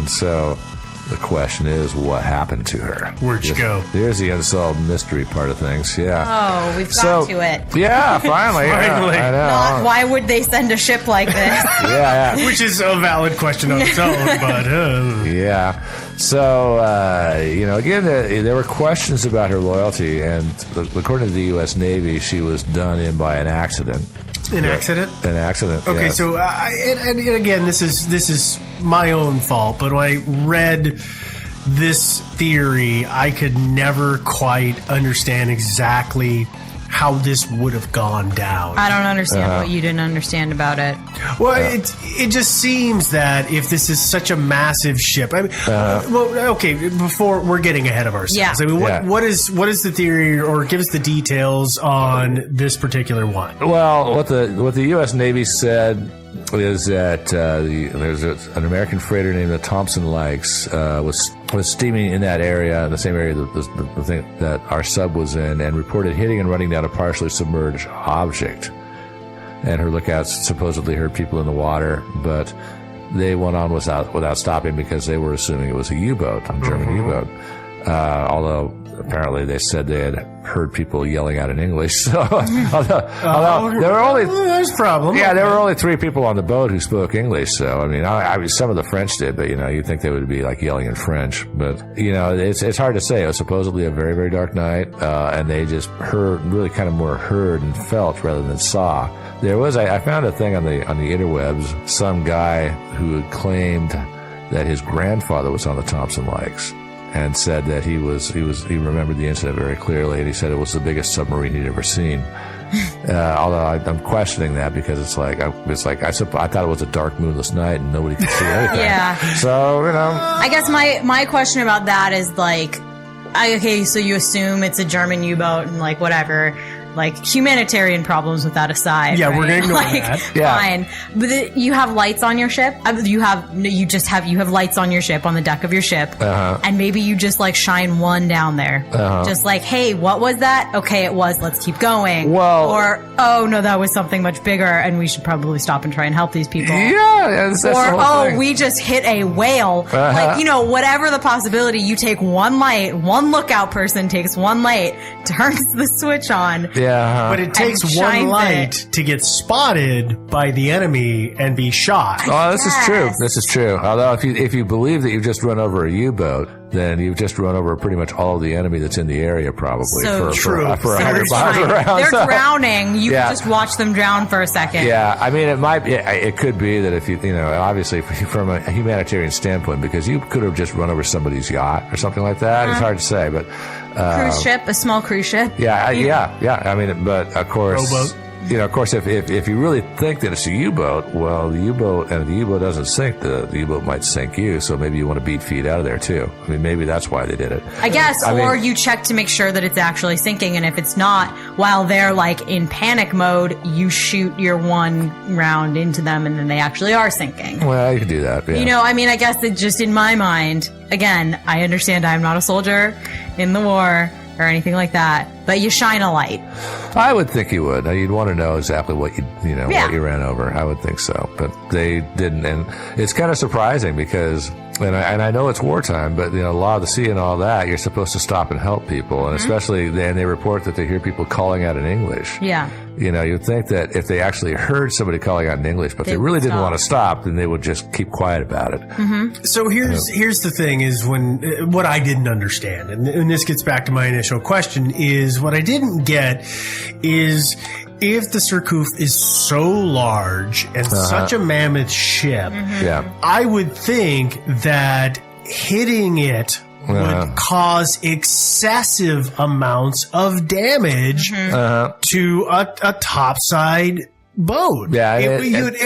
And so the question is, what happened to her? Where'd you go? Here's the unsolved mystery part of things. Yeah. Oh, we've got to it. Yeah, finally. Finally. Yeah, I know. Not, why would they send a ship like this? Yeah. Which is a valid question on its own, but... Yeah. So, again, there were questions about her loyalty, and according to the U.S. Navy, she was done in by an accident. An accident? An accident. Okay, yeah. so and again, this is my own fault, but when I read this theory, I could never quite understand exactly how this would have gone down. I don't understand what you didn't understand about it. Well, it just seems that if this is such a massive ship, I mean, before we're getting ahead of ourselves, Yeah. I mean, what is the theory, or give us the details on this particular one? Well, what the U.S. Navy said is that there's an American freighter named the Thompson Likes was steaming in that area, the same area the thing that our sub was in, and reported hitting and running down a partially submerged object. And her lookouts supposedly heard people in the water, but they went on without stopping because they were assuming it was a U-boat, a German U-boat. Although apparently they said they had heard people yelling out in English. So, although there were only there's a problem. Yeah, there were only 3 people on the boat who spoke English. So I mean, some of the French did, but you'd think they would be like yelling in French. But it's hard to say. It was supposedly a very, very dark night, and they just really kind of more heard and felt rather than saw. There was I found a thing on the interwebs, some guy who had claimed that his grandfather was on the Thompson Likes, and said that he remembered the incident very clearly, and he said it was the biggest submarine he'd ever seen. Although I'm questioning that because it's like I thought it was a dark, moonless night and nobody could see anything. Yeah. So I guess my question about that is like, okay, so you assume it's a German U-boat and like whatever. Like humanitarian problems with that aside. Yeah, right? we're gonna ignore that. Yeah. Fine, but you have lights on your ship. You have lights on your ship, on the deck of your ship, and maybe you just like shine one down there, just like, hey, what was that? Okay, it was. Let's keep going. Well, or oh no, that was something much bigger, and we should probably stop and try and help these people. Yeah, that's the whole thing. We just hit a whale. Like whatever the possibility, you take one light, one lookout person takes one light, turns the switch on. Yeah, but it takes one light to get spotted by the enemy and be shot. Oh, this is true. This is true. Although if you believe that you've just run over a U-boat, then you've just run over pretty much all of the enemy that's in the area, probably for 100 miles around. They're drowning. You can just watch them drown for a second. Yeah, I mean, it could be that if obviously from a humanitarian standpoint, because you could have just run over somebody's yacht or something like that. It's hard to say, but cruise ship, a small cruise ship. Yeah. I mean, but of course, rowboat. Of course, if you really think that it's a U-boat, well, the U-boat doesn't sink, the U-boat might sink you, so maybe you want to beat feet out of there, too. I mean, maybe that's why they did it. I guess, you check to make sure that it's actually sinking, and if it's not, while they're, like, in panic mode, you shoot your one round into them, and then they actually are sinking. Well, you could do that, yeah. I guess that just in my mind, again, I understand I'm not a soldier in the war or anything like that, but you shine a light. I would think you would. You'd want to know exactly what what you ran over. I would think so, but they didn't, and it's kind of surprising because, and I know it's wartime, but law of the sea and all that, you're supposed to stop and help people, and especially then they report that they hear people calling out in English. Yeah. You'd think that if they actually heard somebody calling out in English, but they really didn't want to stop, then they would just keep quiet about it. Mm-hmm. So here's the thing: is what I didn't understand, and this gets back to my initial question: is what I didn't get is if the Surcouf is so large and such a mammoth ship, I would think that hitting it would cause excessive amounts of damage to a topside boat. Yeah,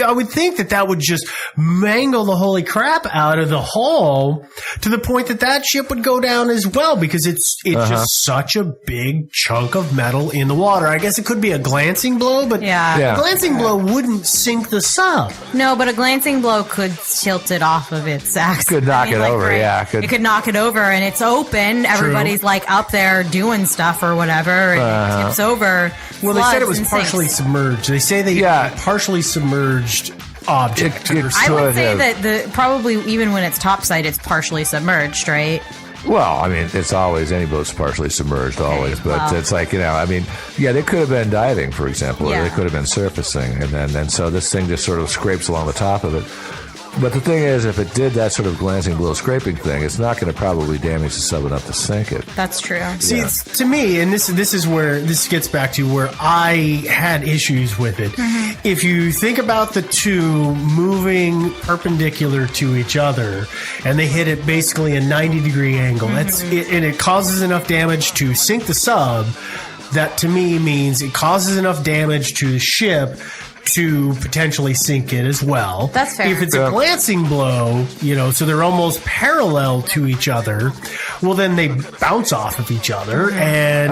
I would think that would just mangle the holy crap out of the hull to the point that ship would go down as well, because it's just such a big chunk of metal in the water. I guess it could be a glancing blow, but a glancing blow wouldn't sink the sub. No, but a glancing blow could tilt it off of its axis. Could knock it over, It could knock it over, and it's open. Everybody's like up there doing stuff or whatever, and it tips over. Well, they said it was partially submerged. They say they partially submerged object. I would say that probably even when it's topside, it's partially submerged, right? Well, I mean, it's always, any boat's partially submerged always, but it's like, I mean, yeah, they could have been diving, for example, or they could have been surfacing, and so this thing just sort of scrapes along the top of it. But the thing is, if it did that sort of glancing blow scraping thing, it's not going to probably damage the sub enough to sink it. That's true. See, to me, and this is where this gets back to where I had issues with it. Mm-hmm. If you think about the two moving perpendicular to each other, and they hit at basically a 90-degree angle, and it causes enough damage to sink the sub, that to me means it causes enough damage to the ship to potentially sink it as well. That's fair. If it's a glancing blow, so they're almost parallel to each other, well, then they bounce off of each other, and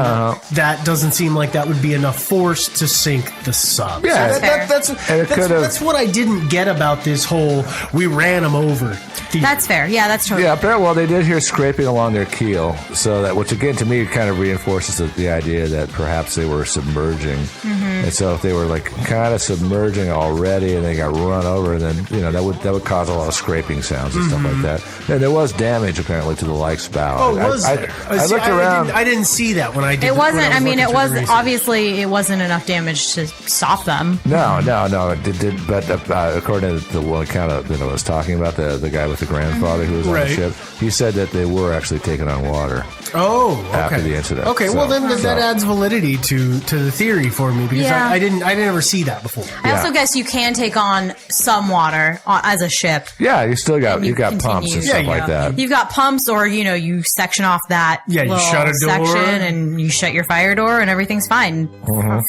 that doesn't seem like that would be enough force to sink the sub. Yeah, that's what I didn't get about this whole we ran them over theory. That's fair. Yeah, that's totally fair. Well, they did hear scraping along their keel, so that, which again to me kind of reinforces the idea that perhaps they were submerging. And so if they were like kind of submerging already and they got run over, then that would cause a lot of scraping sounds and stuff like that. And there was damage apparently to the Like's bow. Oh, was there? I looked around. I didn't see that when I did. It wasn't. I mean, it was obviously it wasn't enough damage to stop them. No. It did. But according to the one account I was talking about, the guy with the grandfather who was on the ship, he said that they were actually taken on water. Oh, okay. After the incident. Okay, well then that adds validity to the theory for me, because I didn't ever see that before. I also guess you can take on some water as a ship. Yeah, you've got pumps and stuff like that. You've got pumps, or you section off that you shut a door section and you shut your fire door and everything's fine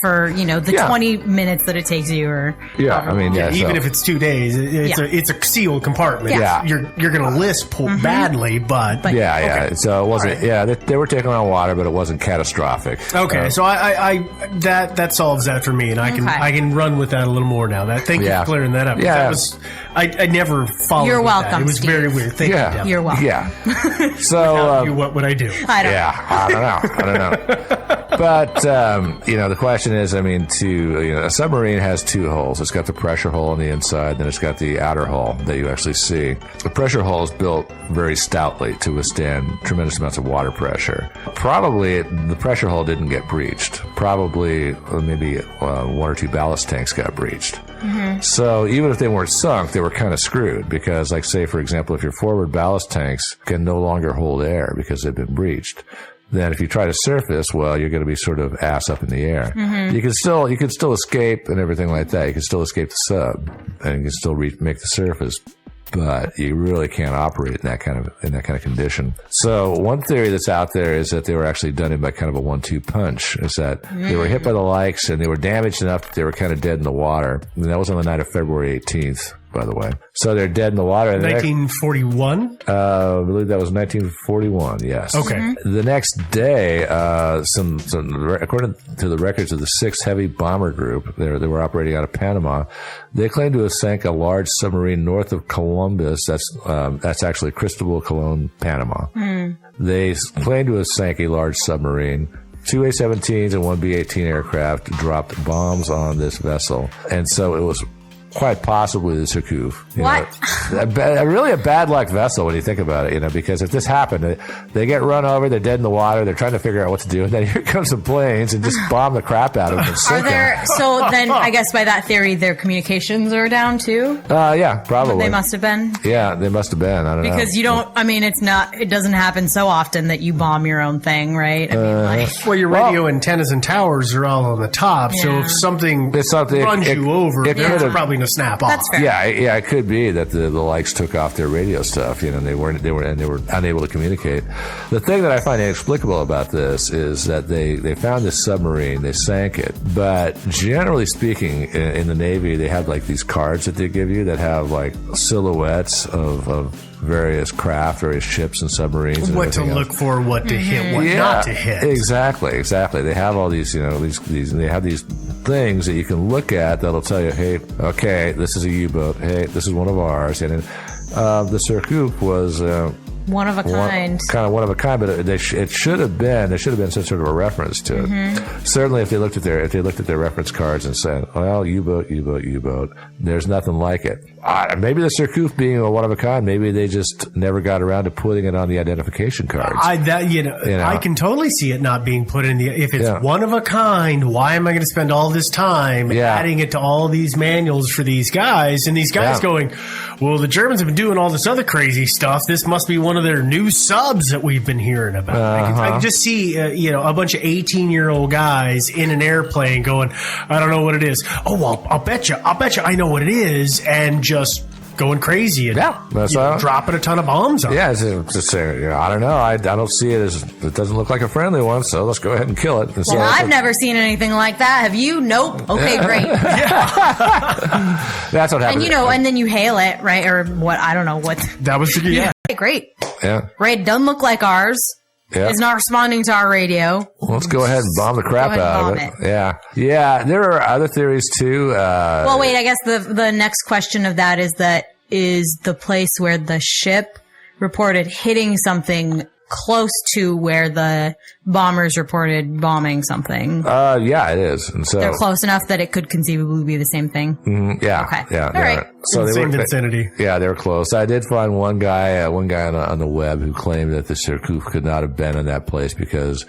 for the 20 minutes that it takes you. Or even if it's 2 days, it's a sealed compartment. Yeah. You're going to lisp badly, but okay. So it wasn't. Right. They were taking on water, but it wasn't catastrophic. Okay, so I that solves that for me, and I can run with that a little more now. Thank you for clearing that up. Yeah, I never followed. You're welcome. That. It was very weird. Thank you. Deb. You're welcome. Yeah. So what would I do? I don't know. But the question is, a submarine has two hulls. It's got the pressure hull on the inside, then it's got the outer hull that you actually see. The pressure hull is built very stoutly to withstand tremendous amounts of water pressure. Probably the pressure hull didn't get breached. Probably maybe one or two ballast tanks got breached. So even if they weren't sunk, they were kind of screwed, because, like, say, for example, if your forward ballast tanks can no longer hold air because they've been breached, then if you try to surface, well, you're going to be sort of ass up in the air. You can still escape and everything like that. You can still escape the sub, and you can still make the surface. But you really can't operate in that kind of condition. So one theory that's out there is that they were actually done in by kind of a 1-2 punch. Is that they were hit by the Likes and they were damaged enough that they were kind of dead in the water. And that was on the night of February 18th, by the way. So they're dead in the water. 1941? I believe that was 1941, yes. Okay. The next day, according to the records of the 6th Heavy Bomber Group, they were operating out of Panama. They claimed to have sank a large submarine north of Columbus. That's actually Cristobal Colon, Panama. They claimed to have sank a large submarine. 2 A-17s and 1 B-18 aircraft dropped bombs on this vessel. And so it was quite possibly the Surcouf. Really a bad luck vessel when you think about it, because if this happened, they get run over, they're dead in the water, they're trying to figure out what to do, and then here comes some planes and just bomb the crap out of them and sink them. So then, I guess by that theory, their communications are down too? Yeah, probably. They must have been? Yeah, they must have been. I don't know. Because it doesn't happen so often that you bomb your own thing, right? Your radio antennas and towers are all on the top, so if something runs you over, it's probably no snap off. That's fair. Yeah, it could be that the Likes took off their radio stuff, and they were unable to communicate. The thing that I find inexplicable about this is that they found this submarine, they sank it, but generally speaking, in the Navy, they have like these cards that they give you that have like silhouettes of various craft, various ships and submarines. What to look for, what to hit, what not to hit. Exactly. They have all these, they have these things that you can look at that'll tell you, hey, okay, this is a U-boat. Hey, this is one of ours. And the Surcouf One of a kind. Kind of one of a kind, but there should have been some sort of a reference to it. Certainly, if they looked at their reference cards and said, "Well, U-boat," there's nothing like it. Maybe the Surcouf being a one of a kind, maybe they just never got around to putting it on the identification cards. I can totally see it not being put in the. If it's one of a kind, why am I going to spend all this time adding it to all these manuals for these guys? And these guys going, well, the Germans have been doing all this other crazy stuff. This must be one of their new subs that we've been hearing about. I can just see, a bunch of 18-year-old guys in an airplane going, I don't know what it is. Oh, well, I'll bet you I know what it is, and just going crazy and dropping a ton of bombs on it. Yeah, it's just saying, I don't know. I don't see it as, it doesn't look like a friendly one, so let's go ahead and kill it. Well, I've never seen anything like that. Have you? Nope. Okay, great. That's what happened. And, and then you hail it, right? Or what? I don't know what. That was the Great. Yeah. Right. Doesn't look like ours. Yeah. Is not responding to our radio. Well, let's go ahead and bomb the crap out of it. Yeah. Yeah. There are other theories too. Well, wait, I guess the next question of that is the place where the ship reported hitting something close to where the bombers reported bombing something. Yeah, it is. And so they're close enough that it could conceivably be the same thing. Mm-hmm, yeah. Okay. Yeah. All right. So they were vicinity. Yeah, they were close. I did find one guy on the web who claimed that the Surcouf could not have been in that place because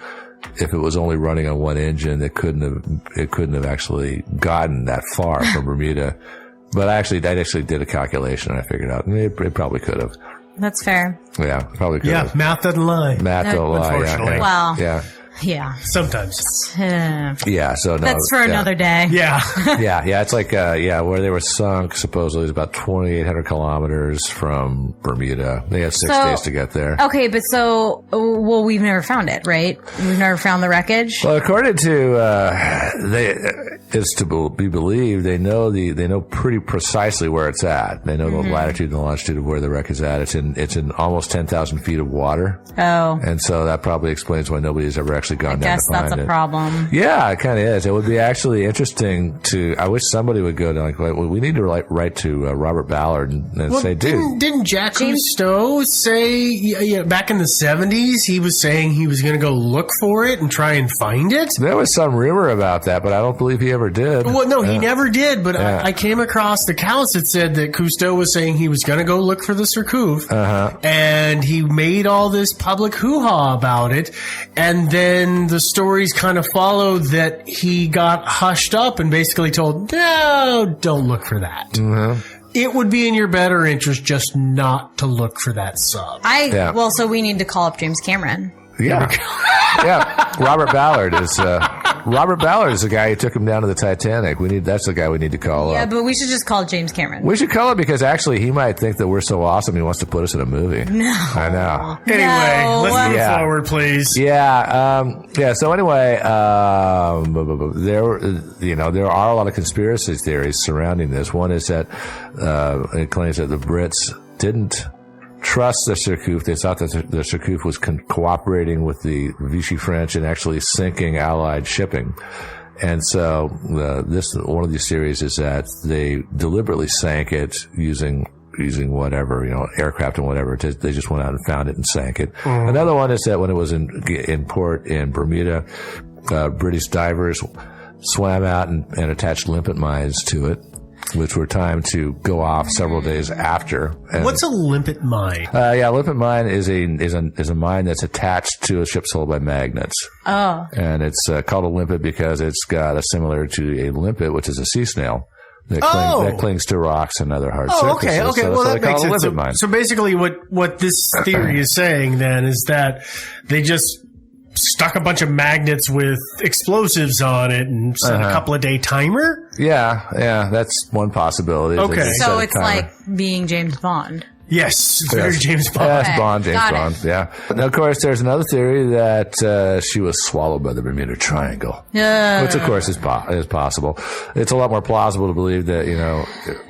if it was only running on one engine, it couldn't have actually gotten that far from Bermuda. But I actually did a calculation and I figured out it probably could have. That's fair. Yeah, probably could have. Yeah, math doesn't lie. Math don't lie. Unfortunately. Well, yeah. Sometimes. Yeah, so no. That's for another day. Yeah. yeah. It's like, where they were sunk, supposedly, is about 2,800 kilometers from Bermuda. They had 6 days to get there. Okay, but we've never found it, right? We've never found the wreckage? Well, according to, it's to be believed, they know pretty precisely where it's at. They know the latitude and the longitude of where the wreck is at. It's in almost 10,000 feet of water. Oh. And so that probably explains why nobody's ever actually gone down to find it. I guess that's a problem. Yeah, it kind of is. It would be actually interesting I wish somebody would go down, we need to write to Robert Ballard and say, dude. Didn't Jacques Cousteau say, back in the 70s, he was saying he was going to go look for it and try and find it? There was some rumor about that, but I don't believe he ever did. Well, no, he never did, but I came across accounts that said that Cousteau was saying he was going to go look for the Surcouf, and he made all this public hoo-ha about it, and then the stories kind of followed that he got hushed up and basically told, no, don't look for that. It would be in your better interest just not to look for that sub. Well, so we need to call up James Cameron. Yeah. Yeah. Robert Ballard is the guy who took him down to the Titanic. That's the guy we need to call up. Yeah, but we should just call James Cameron. We should call him because actually he might think that we're so awesome he wants to put us in a movie. No. I know. Anyway, let's move forward, please. Yeah. So anyway, there are a lot of conspiracy theories surrounding this. One is that it claims that the Brits didn't trust the Surcouf. They thought that the Surcouf was cooperating with the Vichy French and actually sinking Allied shipping. And so one of these theories is that they deliberately sank it using whatever, aircraft and whatever. They just went out and found it and sank it. Another one is that when it was in port in Bermuda, British divers swam out and attached limpet mines to it, which were timed to go off several days after. And what's a limpet mine? Limpet mine is a mine that's attached to a ship's hull by magnets. Oh. And it's called a limpet because it's got similar to a limpet, which is a sea snail. That clings to rocks and other hard surfaces. Okay. So well, that makes sense. So basically what this theory is saying then is that they just stuck a bunch of magnets with explosives on it and set a couple of day timer? Yeah, that's one possibility. Okay. So it's like being James Bond. Yes, very James Bond. Yeah, James Bond. Yeah. And of course, there's another theory that she was swallowed by the Bermuda Triangle, which of course is possible. It's a lot more plausible to believe that,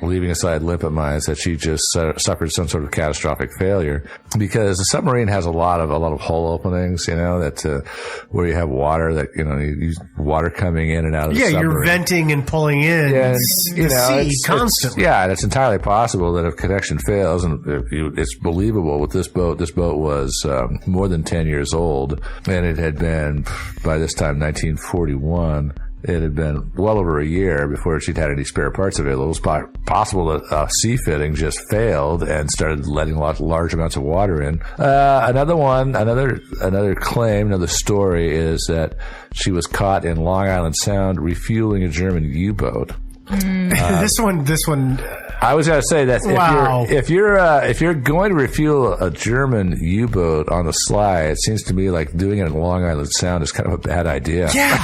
leaving aside limpet mines, that she just suffered some sort of catastrophic failure, because the submarine has a lot of hull openings, that where you have water that water coming in and out of the submarine. Yeah, you're venting and pulling in the sea constantly. And it's entirely possible that if connection fails, and it's believable with this boat. This boat was more than 10 years old, and it had been, by this time, 1941. It had been well over a year before she'd had any spare parts available. It was possible that sea fitting just failed and started letting large amounts of water in. Another claim, another story is that she was caught in Long Island Sound refueling a German U-boat. This one. I was going to say that Wow. if you're going to refuel a German U-boat on the sly, it seems to me like doing it in Long Island Sound is kind of a bad idea. Yeah.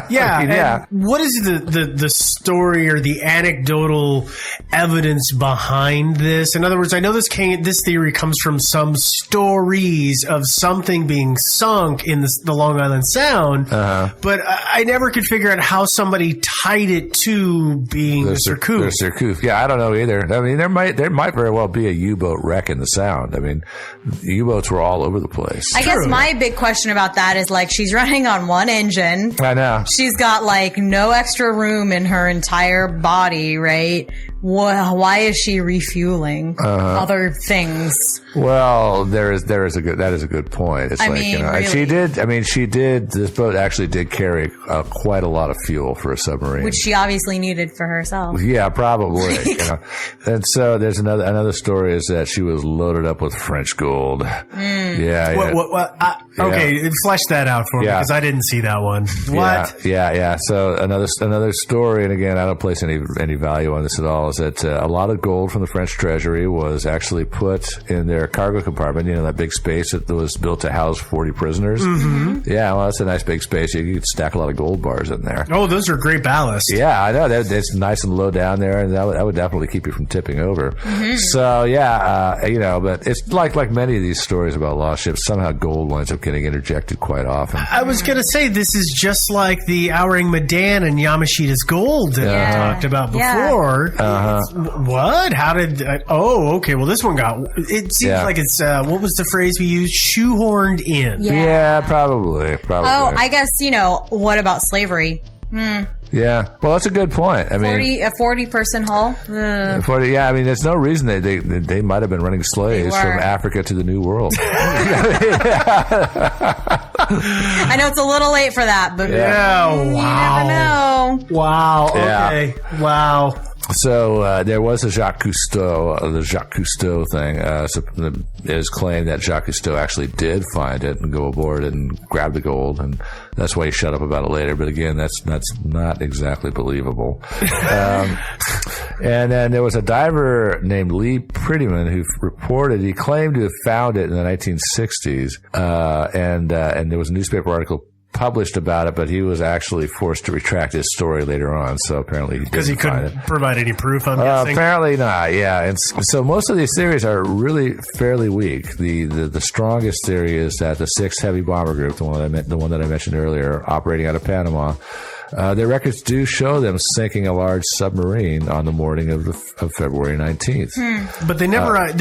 Yeah. Yeah. And what is the story or the anecdotal evidence behind this? In other words, I know this theory comes from some stories of something being sunk in the Long Island Sound, but I never could figure out how somebody tied it to being the Surcouf. The Surcouf. Yeah, I don't know either. I mean, there might very well be a U-boat wreck in the Sound. I mean, U-boats were all over the place. I guess my big question about that is like she's running on one engine. I know. She's got like no extra room in her entire body, right? Why is she refueling other things? Well, that is a good point. It's really. She did. This boat actually did carry quite a lot of fuel for a submarine, which she obviously needed for herself. Yeah, probably. And so there's another story is that she was loaded up with French gold. Yeah. Okay, flesh that out for me because I didn't see that one. What? Yeah. So another story, and again, I don't place any value on this at all, is that a lot of gold from the French treasury was actually put in their cargo compartment, that big space that was built to house 40 prisoners. Mm-hmm. Yeah, well, that's a nice big space. You could stack a lot of gold bars in there. Oh, those are great ballast. Yeah, I know. It's nice and low down there, and that would definitely keep you from tipping over. Mm-hmm. So, but it's like many of these stories about lost ships, somehow gold winds up getting interjected quite often. I was going to say, this is just like the Ouring Medan and Yamashita's gold that we talked about before. Yeah. What? How did... okay. Well, this one it seems like it's... what was the phrase we used? Shoehorned in. Yeah, probably. Oh, I guess, what about slavery? Yeah. Well, that's a good point. I mean... a 40-person hull? 40, yeah, I mean, there's no reason they might have been running slaves from Africa to the New World. I know it's a little late for that, but wow. You never know. Wow. Okay. Yeah. Wow. So there was a Jacques Cousteau, the Jacques Cousteau thing. It is claimed that Jacques Cousteau actually did find it and go aboard and grab the gold, and that's why he shut up about it later. But again, that's not exactly believable. And then there was a diver named Lee Prettyman who reported he claimed to have found it in the 1960s, and there was a newspaper article published about it, but he was actually forced to retract his story later on. So apparently because he couldn't provide any proof. I'm guessing. Apparently not. Yeah, and so most of these theories are really fairly weak. The strongest theory is that the 6th Heavy Bomber Group, the one that I mentioned earlier, operating out of Panama. Their records do show them sinking a large submarine on the morning of February 19th. But they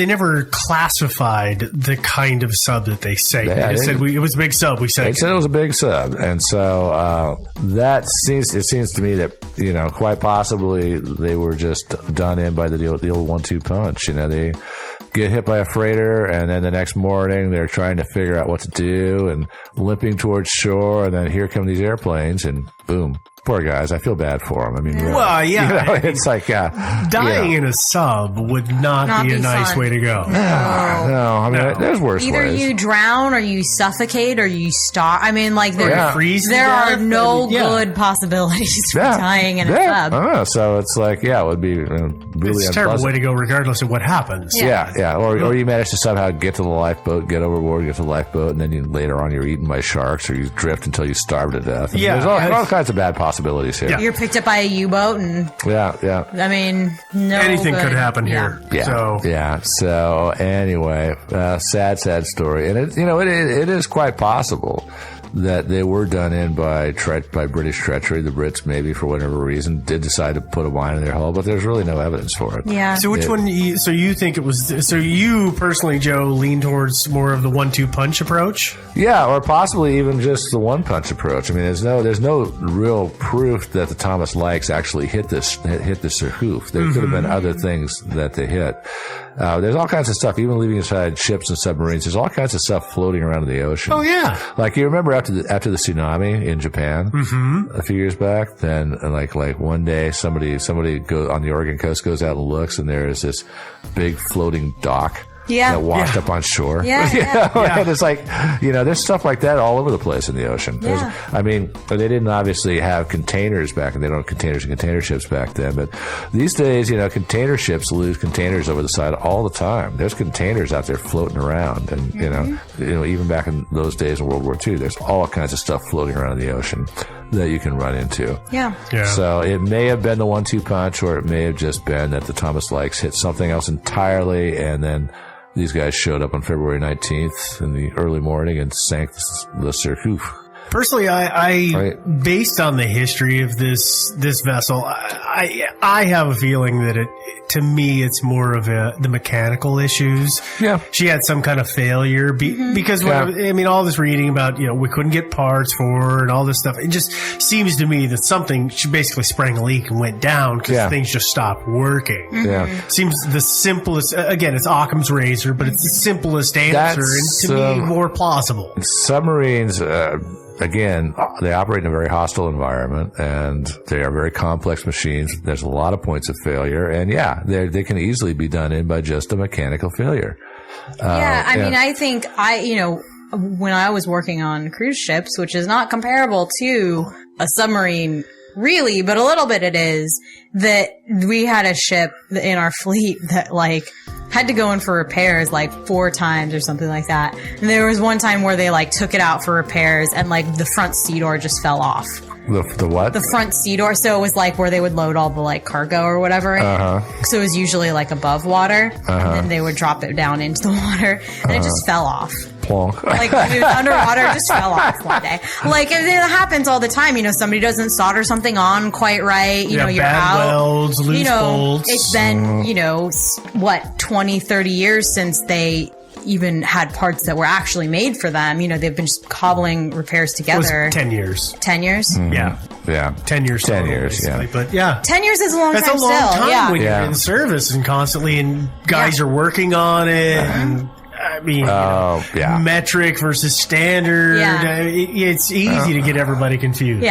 never classified the kind of sub that they sank. They said it was a big sub. They said it was a big sub, and so it seems to me that quite possibly they were just done in by the old 1-2 punch. They get hit by a freighter, and then the next morning they're trying to figure out what to do and limping towards shore, and then here come these airplanes, and boom. Poor guys. I feel bad for them. I mean, really, it's like dying in a sub would not be a nice fun. Way to go. No, I mean, there's worse ways. Either you drown or you suffocate or you starve. I mean, like there are no good possibilities for dying in a sub. So it's like, it would be really it's a terrible way to go, regardless of what happens. Yeah. Or you manage to somehow get to the lifeboat, get overboard, get to the lifeboat, and then later on you're eaten by sharks, or you drift until you starve to death. There's all kinds of bad possibilities here. You're picked up by a U-boat, and I mean, anything could happen here. So anyway, sad story, and it is quite possible that they were done in by British treachery. The Brits, maybe for whatever reason, did decide to put a mine in their hull, but there's really no evidence for it. Yeah. So which one? So you think it was? So you personally, Joe, lean towards more of the 1-2 punch approach? Yeah, or possibly even just the one punch approach. I mean, there's no real proof that the Thomas Lykes actually hit the Surcouf. There could have been other things that they hit. There's all kinds of stuff, even leaving aside ships and submarines. There's all kinds of stuff floating around in the ocean. Oh yeah, like you remember after the tsunami in Japan a few years back. Then like one day somebody go on the Oregon coast goes out and looks, and there is this big floating dock. That washed up on shore. And it's like, there's stuff like that all over the place in the ocean. I mean, they didn't obviously have containers back then. They don't have containers and container ships back then. But these days, container ships lose containers over the side all the time. There's containers out there floating around. And, even back in those days in World War II, there's all kinds of stuff floating around in the ocean that you can run into. Yeah. So it may have been the 1-2 punch, or it may have just been that the Thomas Lykes hit something else entirely, and then these guys showed up on February 19th in the early morning and sank the Surcouf. Personally, based on the history of this vessel, I have a feeling that to me, it's more of the mechanical issues. Yeah. She had some kind of failure because all this reading about, we couldn't get parts for her and all this stuff. It just seems to me that she basically sprang a leak and went down because things just stopped working. Yeah. Seems the simplest, again, it's Occam's razor, but it's the simplest answer and to me more plausible. Submarines, again, they operate in a very hostile environment, and they are very complex machines. There's a lot of points of failure, and they can easily be done in by just a mechanical failure. I think when I was working on cruise ships, which is not comparable to a submarine really, but a little bit it is, that we had a ship in our fleet that had to go in for repairs 4 times or something like that. And there was one time where they took it out for repairs and the front sea door just fell off. The what? The front sea door. So it was where they would load all the cargo or whatever. So it was usually above water, and then they would drop it down into the water, and it just fell off. Plonk. It was underwater, just fell off one day. It happens all the time. Somebody doesn't solder something on quite right. You're bad out. Welds, loose bolts. It's been 20, 30 years since they even had parts that were actually made for them. They've been just cobbling repairs together. It was 10 years. 10 years? Mm-hmm. Yeah. 10 years. 10 years, yeah. But yeah. 10 years is a long That's time a long still. time when you're in service and constantly, and guys are working on it. And, metric versus standard. It's easy to get everybody confused.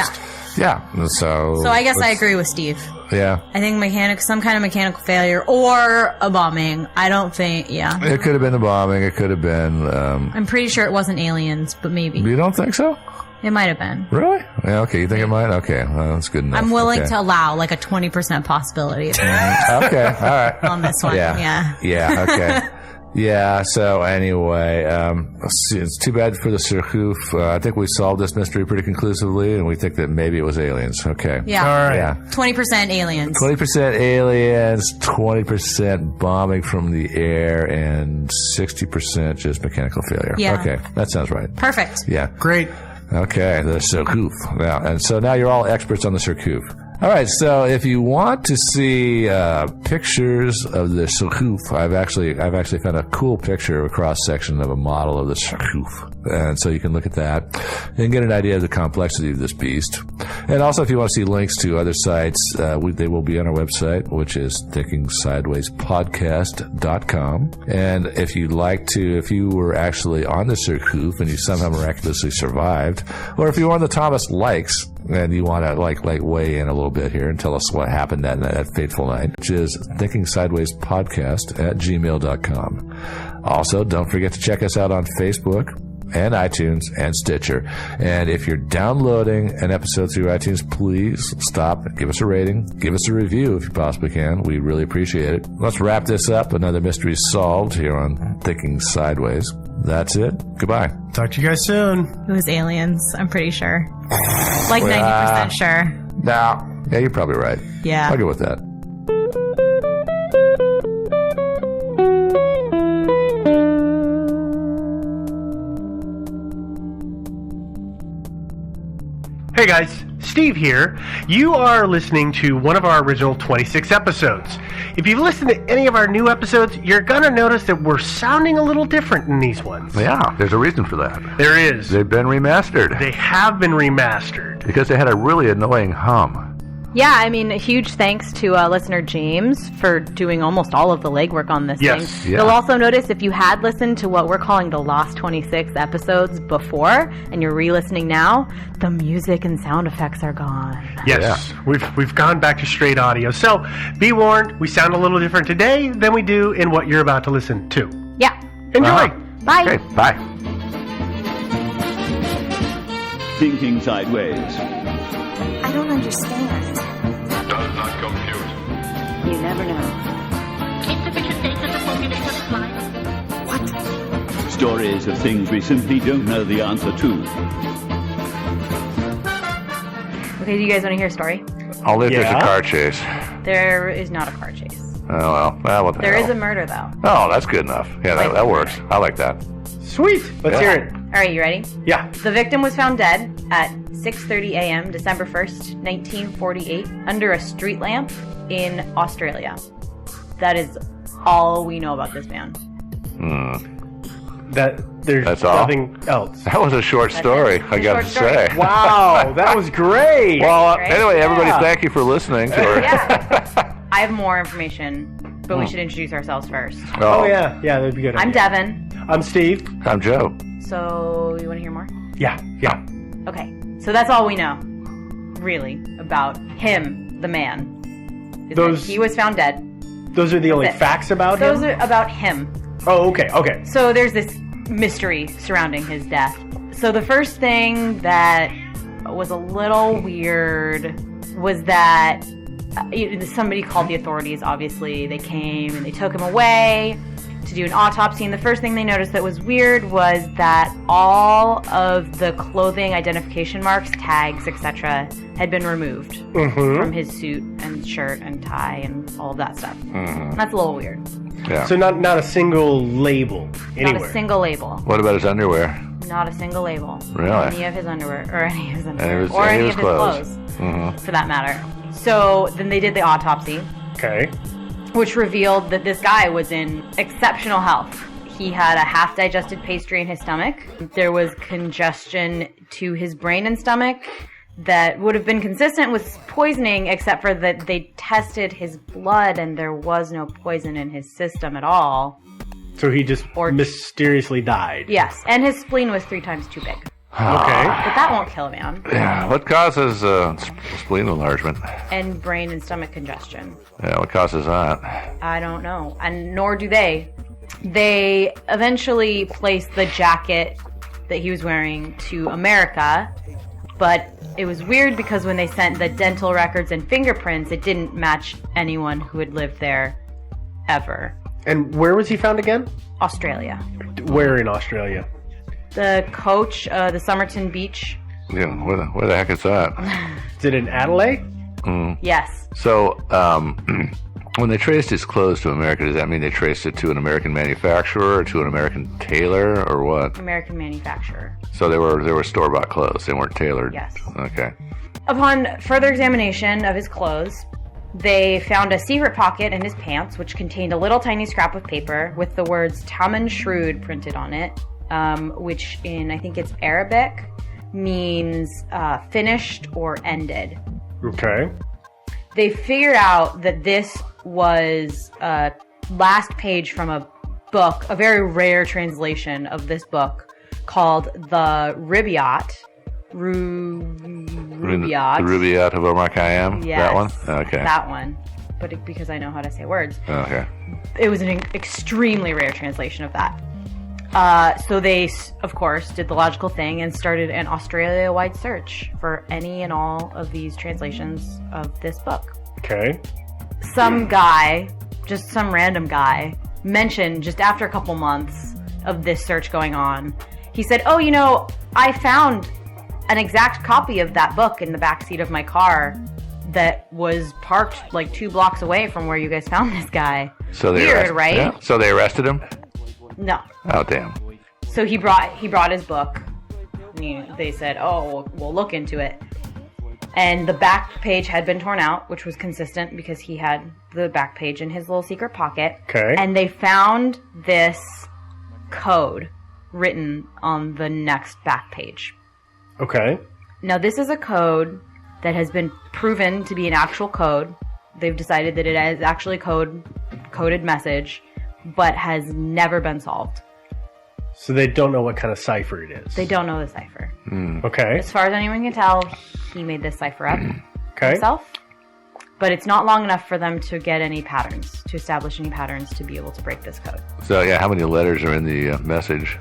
Yeah. So I guess I agree with Steve. Yeah. I think some kind of mechanical failure or a bombing. I don't think, It could have been a bombing. It could have been... I'm pretty sure it wasn't aliens, but maybe. You don't think so? It might have been. Really? Yeah, okay. You think it might? Okay. Well, that's good enough. I'm willing to allow a 20% possibility. Okay. All right. On this one. Yeah. Okay. Yeah, so anyway, it's too bad for the Surcouf. I think we solved this mystery pretty conclusively, and we think that maybe it was aliens. Okay. Yeah. All right. Yeah. 20% aliens. 20% aliens, 20% bombing from the air, and 60% just mechanical failure. Yeah. Okay, that sounds right. Perfect. Yeah. Great. Okay, the Surcouf. Now you're all experts on the Surcouf. All right, so if you want to see pictures of the Surcouf, I've actually found a cool picture of a cross section of a model of the Surcouf, and so you can look at that and get an idea of the complexity of this beast. And also, if you want to see links to other sites, they will be on our website, which is thinkingsidewayspodcast.com. And if you were actually on the Surcouf and you somehow miraculously survived, or if you were on the Thomas Lykes and you want to weigh in a little bit here and tell us what happened that fateful night, which is thinkingsidewayspodcast@gmail.com. Also, don't forget to check us out on Facebook and iTunes and Stitcher. And if you're downloading an episode through iTunes, please stop, give us a rating, give us a review if you possibly can. We really appreciate it. Let's wrap this up. Another mystery solved here on Thinking Sideways. That's it. Goodbye. Talk to you guys soon. It was aliens, I'm pretty sure. 90% sure. Yeah, you're probably right. Yeah. I'll go with that. Hey guys, Steve here. You are listening to one of our original 26 episodes. If you've listened to any of our new episodes, you're gonna notice that we're sounding a little different in these ones. Yeah, there's a reason for that. There is. They've been remastered. They have been remastered. Because they had a really annoying hum. Yeah, I mean, a huge thanks to listener James for doing almost all of the legwork on this Yes, thing. yeah. You'll also notice if you had listened to what we're calling the Lost 26 episodes before, and you're re-listening now, the music and sound effects are gone. Yes, we've gone back to straight audio. So be warned, we sound a little different today than we do in what you're about to listen to. Yeah. Enjoy. Uh-huh. Bye. Okay, bye. Thinking Sideways. I don't understand. Does not compute. You never know. Insufficient data to formulate a reply. Stories of things we simply don't know the answer to. Okay, do you guys want to hear a story? Only if there's Yeah. a car chase. There is not a car chase. Oh, well. What the There hell? is a murder, though. Oh, that's good enough. Yeah, Like- that works. I like that. Sweet. Let's Yeah. hear it. All right, you ready? Yeah. The victim was found dead at 6:30 a.m. December 1st, 1948, under a street lamp in Australia. That is all we know about this man. There's That's all? nothing else. That was a short story, it. I It's a got to short say. story. Wow, that was great. Well, Right? anyway, everybody, Yeah. thank you for listening to our... Yeah. I have more information, but we should introduce ourselves first. Oh yeah, that'd be good. I'm idea. Devin. I'm Steve. I'm Joe. So, you want to hear more? Yeah. Okay, so that's all we know, really, about him, the man. Is that Those- he was found dead. Those are the only That's it. facts about Those him. are about him. Oh, okay. So there's this mystery surrounding his death. So the first thing that was a little weird was that somebody called the authorities, obviously. They came and they took him away to do an autopsy, and the first thing they noticed that was weird was that all of the clothing identification marks, tags, etc., had been removed from his suit and shirt and tie and all of that stuff. That's a little weird. Yeah. So not a single label anywhere. Not a single label. What about his underwear? Not a single label. Really? Any of his underwear, or any of his underwear, his- or any any of of his his clothes. clothes, for that matter. So then they did the autopsy, Okay. which revealed that this guy was in exceptional health. He had a half-digested pastry in his stomach. There was congestion to his brain and stomach that would have been consistent with poisoning, except for that they tested his blood and there was no poison in his system at all. So he just Or- mysteriously died. Yes, and his spleen was 3 times too big. Okay. But that won't kill a man. Yeah. What causes spleen enlargement? And brain and stomach congestion. Yeah, what causes that? I don't know. And nor do they. They eventually placed the jacket that he was wearing to America, but it was weird because when they sent the dental records and fingerprints, it didn't match anyone who had lived there ever. And where was he found again? Australia. Where in Australia? The coach, the Somerton Beach. Yeah, where the heck is that? Is it in Adelaide? Yes. So, when they traced his clothes to America, does that mean they traced it to an American manufacturer or to an American tailor or what? American manufacturer. So they were store-bought clothes. They weren't tailored. Yes. Okay. Upon further examination of his clothes, they found a secret pocket in his pants, which contained a little tiny scrap of paper with the words Taman Shrewd printed on it, which in, I think it's Arabic, means finished or ended. Okay. They figured out that this was a last page from a book, a very rare translation of this book called the Rubaiyat. Rubaiyat. The Rubaiyat of Omar Khayyam? Yes, That one? Okay. That one. But because I know how to say words. Okay. It was an extremely rare translation of that. So they, of course, did the logical thing and started an Australia-wide search for any and all of these translations of this book. Okay. Some guy, just some random guy, mentioned just after a couple months of this search going on, he said, "Oh, you know, I found an exact copy of that book in the backseat of my car that was parked like 2 blocks away from where you guys found this guy." So they Weird, right? Yeah. So they arrested him? No. Oh, damn. So he brought his book. They said, "Oh, we'll look into it." And the back page had been torn out, which was consistent because he had the back page in his little secret pocket. Okay. And they found this code written on the next back page. Okay. Now, this is a code that has been proven to be an actual code. They've decided that it is actually coded message, but has never been solved. So they don't know what kind of cipher it is. They don't know the cipher. Okay. As far as anyone can tell, he made this cipher up Okay. himself. But it's not long enough for them to get any patterns, to establish any patterns to be able to break this code. So, yeah, how many letters are in the message?